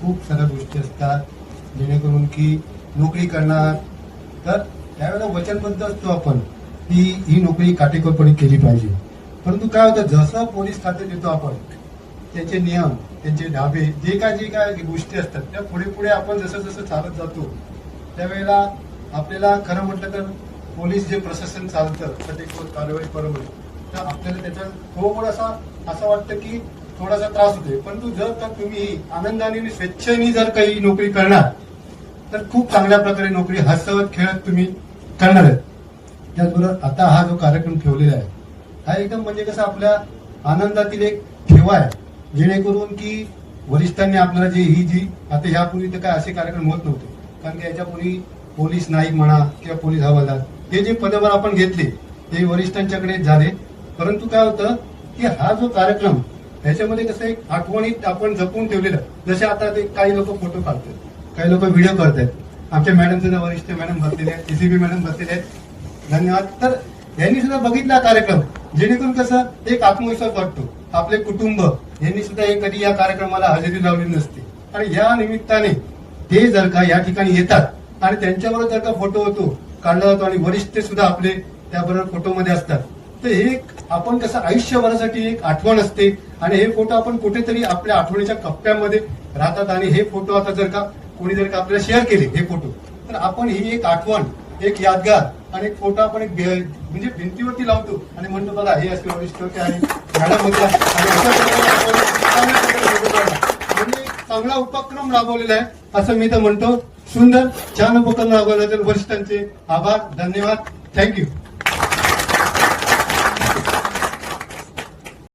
खूप साऱ्या गोष्टी असतात जेणेकरून की नोकरी करणार तर त्यावेळेला वचनबद्ध असतो आपण की ही नोकरी काटेकोरपणे केली पाहिजे. परंतु काय होतं, जसं पोलीस खाते देतो आपण त्याचे नियम, त्यांचे ढाबे, जे काय गोष्टी असतात त्या पुढे पुढे आपण जसं जसं चालत जातो त्यावेळेला आपल्याला खरं म्हटलं तर पोलीस जे प्रशासन चालतं काटेकोर कारवाई बरोबर तर आपल्याला त्याचा थोडासा असं वाटतं की थोडासा त्रास होतोय. परंतु जर का तुम्ही आनंदाने आणि स्वेच्छेने जर काही नोकरी करणार तर खूप चांगल्या प्रकारे नोकरी हसत खेळत तुम्ही करणार आहेत. त्याचबरोबर आता हा जो कार्यक्रम ठेवलेला आहे हा एकदम म्हणजे कसं आपल्या आनंदातील एक ठेवा आहे जेणेकरून की वरिष्ठांनी आपल्याला जी आता यापूर्वी तर काय असे कार्यक्रम होत नव्हते, कारण की याच्यापूर्वी पोलीस नाईक म्हणा किंवा पोलीस हवालदार हे जे पदभार आपण घेतले ते वरिष्ठांच्याकडे झाले. परंतु काय होतं की हा जो कार्यक्रम ह्याच्यामध्ये कसं एक आठवणीत आपण जपून ठेवलेलं, जसे आता ते काही लोक फोटो काढतात, काही लोक व्हिडिओ करतात. आमच्या मॅडम सुद्धा वरिष्ठ मॅडम बसलेले आहेत, एसीबी मॅडम बसलेले आहेत, धन्यवाद. तर यांनी सुद्धा बघितला कार्यक्रम जेणेकरून कसं एक आत्मविश्वास वाटतो. आपले कुटुंब यांनी सुद्धा एक कधी या कार्यक्रमाला हजेरी लावली नसते आणि या निमित्ताने ते जर का या ठिकाणी येतात आणि त्यांच्याबरोबर जर का फोटो होतो काढला जातो आणि वरिष्ठ सुद्धा आपले त्याबरोबर फोटोमध्ये असतात तर हे आपण कसं आयुष्यभरासाठी एक आठवण असते आणि हे फोटो आपण कुठेतरी आपल्या आठवणीच्या कप्प्यामध्ये राहतात. आणि हे फोटो आता जर का कोणी जर का आपल्याला शेअर केले हे फोटो तर आपण ही एक आठवण, एक यादगार आणि एक फोटो आपण एक म्हणजे भिंतीवरती लावतो आणि म्हणतो बघा हे असे वरिष्ठ होते आणि मॅडम होत्या आणि म्हणजे चांगला उपक्रम राबवलेला आहे असं मी तर म्हणतो. सुंदर छान उपक्रम राबवल्याबद्दल वरिष्ठांचे आभार, धन्यवाद, थँक्यू.